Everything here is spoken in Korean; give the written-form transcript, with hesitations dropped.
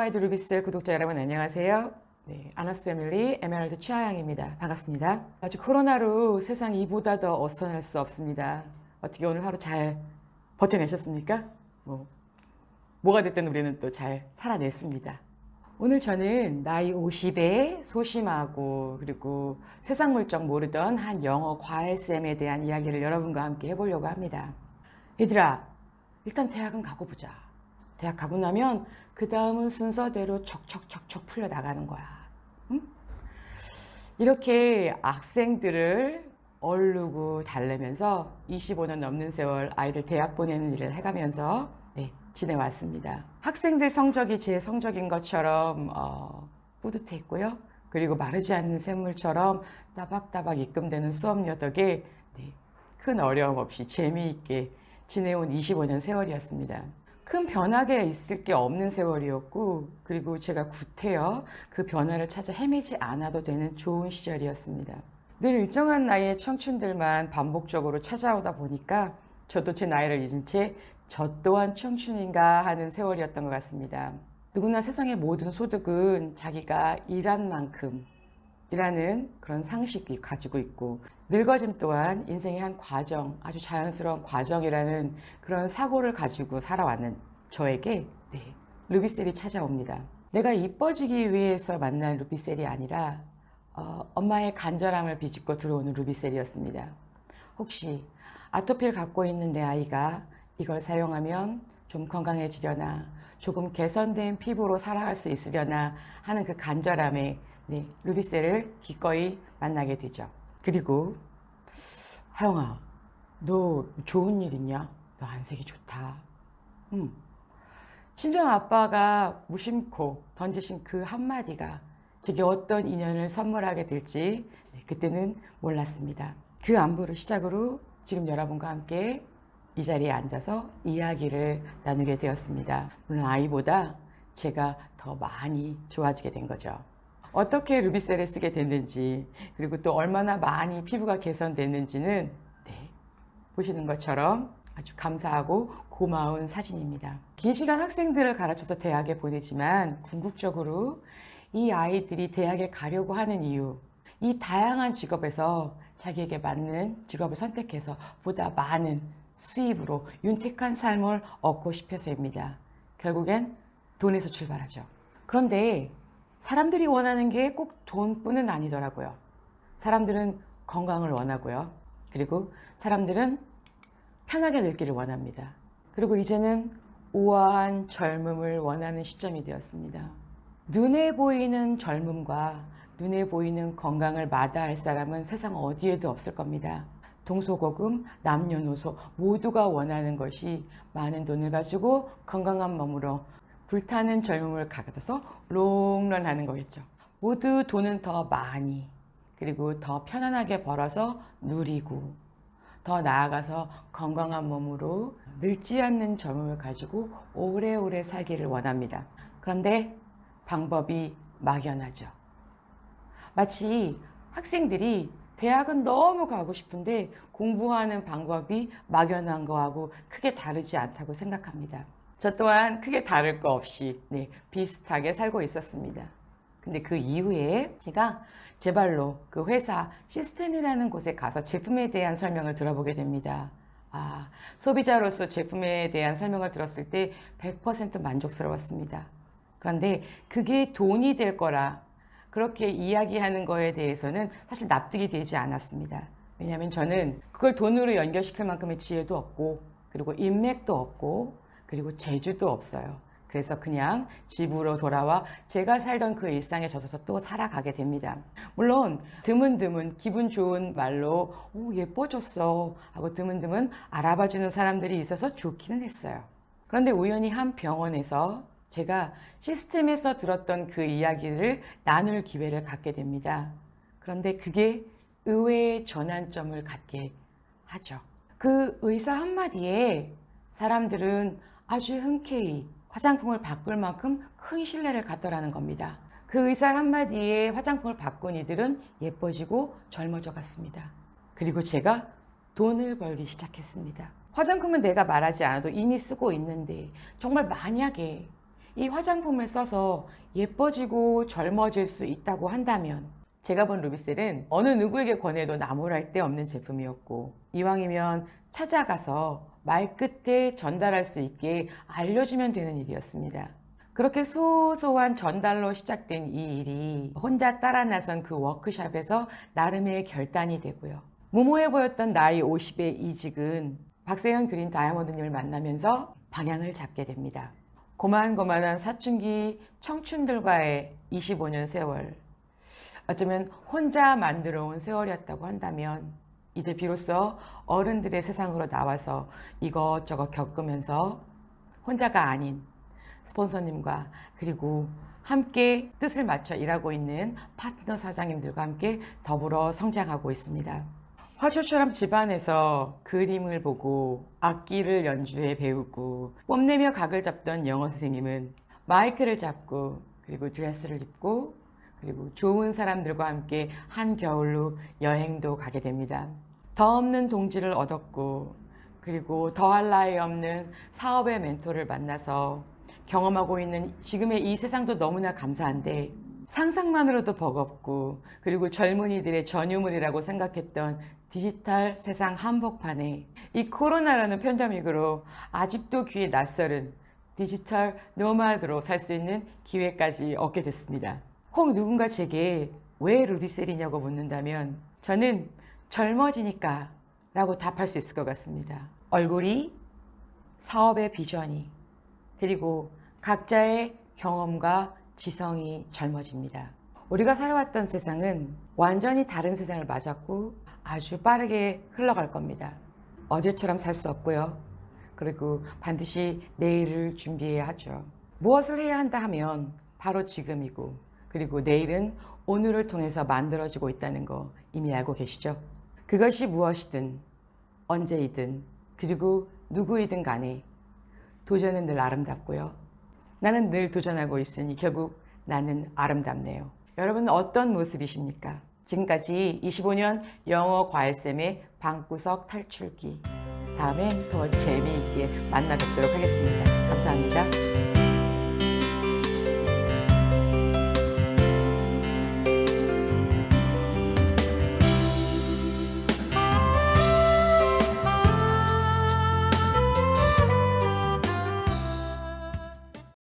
월드와이드 루비셀 구독자 여러분 안녕하세요. 네, 아나스 패밀리 에메랄드 최하영입니다. 반갑습니다. 아주 코로나로 세상 이보다 더 어수선할 수 없습니다. 어떻게 오늘 하루 잘 버텨내셨습니까? 뭐가 됐든 우리는 또 잘 살아냈습니다. 오늘 저는 나이 50에 소심하고 그리고 세상 물정 모르던 한 영어 과외쌤에 대한 이야기를 여러분과 함께 해보려고 합니다. 얘들아, 일단 대학은 가고 보자. 대학 가고 나면 그 다음은 순서대로 척척척척 풀려나가는 거야. 응? 이렇게 학생들을 얼르고 달래면서 25년 넘는 세월 아이들 대학 보내는 일을 해가면서 지내왔습니다. 학생들 성적이 제 성적인 것처럼 뿌듯했고요. 그리고 마르지 않는 샘물처럼 따박따박 입금되는 수업료 덕에 큰 어려움 없이 재미있게 지내온 25년 세월이었습니다. 큰 변하게 있을 게 없는 세월이었고, 그리고 제가 구태여 그 변화를 찾아 헤매지 않아도 되는 좋은 시절이었습니다. 늘 일정한 나이의 청춘들만 반복적으로 찾아오다 보니까 저도 제 나이를 잊은 채 저 또한 청춘인가 하는 세월이었던 것 같습니다. 누구나 세상의 모든 소득은 자기가 일한 만큼 이라는 그런 상식이 가지고 있고, 늙어짐 또한 인생의 한 과정, 아주 자연스러운 과정이라는 그런 사고를 가지고 살아왔는 저에게 루비셀이 찾아옵니다. 내가 이뻐지기 위해서 만난 루비셀이 아니라 엄마의 간절함을 비집고 들어오는 루비셀이었습니다. 혹시 아토피를 갖고 있는 내 아이가 이걸 사용하면 좀 건강해지려나, 조금 개선된 피부로 살아갈 수 있으려나 하는 그 간절함에 루비셀을 기꺼이 만나게 되죠. 그리고 하영아, 너 좋은 일 있냐? 너 안색이 좋다. 친정 아빠가 무심코 던지신 그 한마디가 제게 어떤 인연을 선물하게 될지 그때는 몰랐습니다. 그 안부를 시작으로 지금 여러분과 함께 이 자리에 앉아서 이야기를 나누게 되었습니다. 물론 아이보다 제가 더 많이 좋아지게 된 거죠. 어떻게 루비셀을 쓰게 됐는지, 그리고 또 얼마나 많이 피부가 개선됐는지는 보시는 것처럼 아주 감사하고 고마운 사진입니다. 긴 시간 학생들을 가르쳐서 대학에 보내지만 궁극적으로 이 아이들이 대학에 가려고 하는 이유, 이 다양한 직업에서 자기에게 맞는 직업을 선택해서 보다 많은 수입으로 윤택한 삶을 얻고 싶어서입니다. 결국엔 돈에서 출발하죠. 그런데 사람들이 원하는 게 꼭 돈뿐은 아니더라고요. 사람들은 건강을 원하고요. 그리고 사람들은 편하게 늙기를 원합니다. 그리고 이제는 우아한 젊음을 원하는 시점이 되었습니다. 눈에 보이는 젊음과 눈에 보이는 건강을 마다할 사람은 세상 어디에도 없을 겁니다. 동서고금, 남녀노소 모두가 원하는 것이 많은 돈을 가지고 건강한 몸으로 불타는 젊음을 가져서 롱런하는 거겠죠. 모두 돈은 더 많이, 그리고 더 편안하게 벌어서 누리고, 더 나아가서 건강한 몸으로 늙지 않는 젊음을 가지고 오래오래 살기를 원합니다. 그런데 방법이 막연하죠. 마치 학생들이 대학은 너무 가고 싶은데 공부하는 방법이 막연한 거하고 크게 다르지 않다고 생각합니다. 저 또한 크게 다를 거 없이 비슷하게 살고 있었습니다. 근데 그 이후에 제가 제 발로 그 회사 시스템이라는 곳에 가서 제품에 대한 설명을 들어보게 됩니다. 소비자로서 제품에 대한 설명을 들었을 때 100% 만족스러웠습니다. 그런데 그게 돈이 될 거라 그렇게 이야기하는 거에 대해서는 사실 납득이 되지 않았습니다. 왜냐하면 저는 그걸 돈으로 연결시킬 만큼의 지혜도 없고, 그리고 인맥도 없고, 그리고 재주도 없어요. 그래서 그냥 집으로 돌아와 제가 살던 그 일상에 젖어서 또 살아가게 됩니다. 물론 드문드문 기분 좋은 말로 예뻐졌어 하고 드문드문 알아봐주는 사람들이 있어서 좋기는 했어요. 그런데 우연히 한 병원에서 제가 시스템에서 들었던 그 이야기를 나눌 기회를 갖게 됩니다. 그런데 그게 의외의 전환점을 갖게 하죠. 그 의사 한마디에 사람들은 아주 흔쾌히 화장품을 바꿀 만큼 큰 신뢰를 갖더라는 겁니다. 그 의사 한마디에 화장품을 바꾼 이들은 예뻐지고 젊어져 갔습니다. 그리고 제가 돈을 벌기 시작했습니다. 화장품은 내가 말하지 않아도 이미 쓰고 있는데 정말 만약에 이 화장품을 써서 예뻐지고 젊어질 수 있다고 한다면 제가 본 루비셀은 어느 누구에게 권해도 나무랄 데 없는 제품이었고 이왕이면 찾아가서 말끝에 전달할 수 있게 알려주면 되는 일이었습니다. 그렇게 소소한 전달로 시작된 이 일이 혼자 따라 나선 그 워크숍에서 나름의 결단이 되고요. 무모해 보였던 나이 50의 이직은 박세현 그린 다이아몬드님을 만나면서 방향을 잡게 됩니다. 고만고만한 사춘기 청춘들과의 25년 세월, 어쩌면 혼자 만들어 온 세월이었다고 한다면 이제 비로소 어른들의 세상으로 나와서 이것저것 겪으면서 혼자가 아닌 스폰서님과 그리고 함께 뜻을 맞춰 일하고 있는 파트너 사장님들과 함께 더불어 성장하고 있습니다. 화초처럼 집안에서 그림을 보고 악기를 연주해 배우고 뽐내며 각을 잡던 영어 선생님은 마이크를 잡고 그리고 드레스를 입고 그리고 좋은 사람들과 함께 한겨울로 여행도 가게 됩니다. 더 없는 동지를 얻었고 그리고 더할 나위 없는 사업의 멘토를 만나서 경험하고 있는 지금의 이 세상도 너무나 감사한데 상상만으로도 버겁고 그리고 젊은이들의 전유물이라고 생각했던 디지털 세상 한복판에 이 코로나라는 팬데믹으로 아직도 귀에 낯설은 디지털 노마드로 살 수 있는 기회까지 얻게 됐습니다. 혹 누군가 제게 왜 루비셀이냐고 묻는다면 저는 젊어지니까 라고 답할 수 있을 것 같습니다. 얼굴이, 사업의 비전이, 그리고 각자의 경험과 지성이 젊어집니다. 우리가 살아왔던 세상은 완전히 다른 세상을 맞았고 아주 빠르게 흘러갈 겁니다. 어제처럼 살 수 없고요. 그리고 반드시 내일을 준비해야 하죠. 무엇을 해야 한다 하면 바로 지금이고 그리고 내일은 오늘을 통해서 만들어지고 있다는 거 이미 알고 계시죠? 그것이 무엇이든 언제이든 그리고 누구이든 간에 도전은 늘 아름답고요. 나는 늘 도전하고 있으니 결국 나는 아름답네요. 여러분은 어떤 모습이십니까? 지금까지 25년 영어 과외쌤의 방구석 탈출기. 다음엔 더 재미있게 만나 뵙도록 하겠습니다. 감사합니다.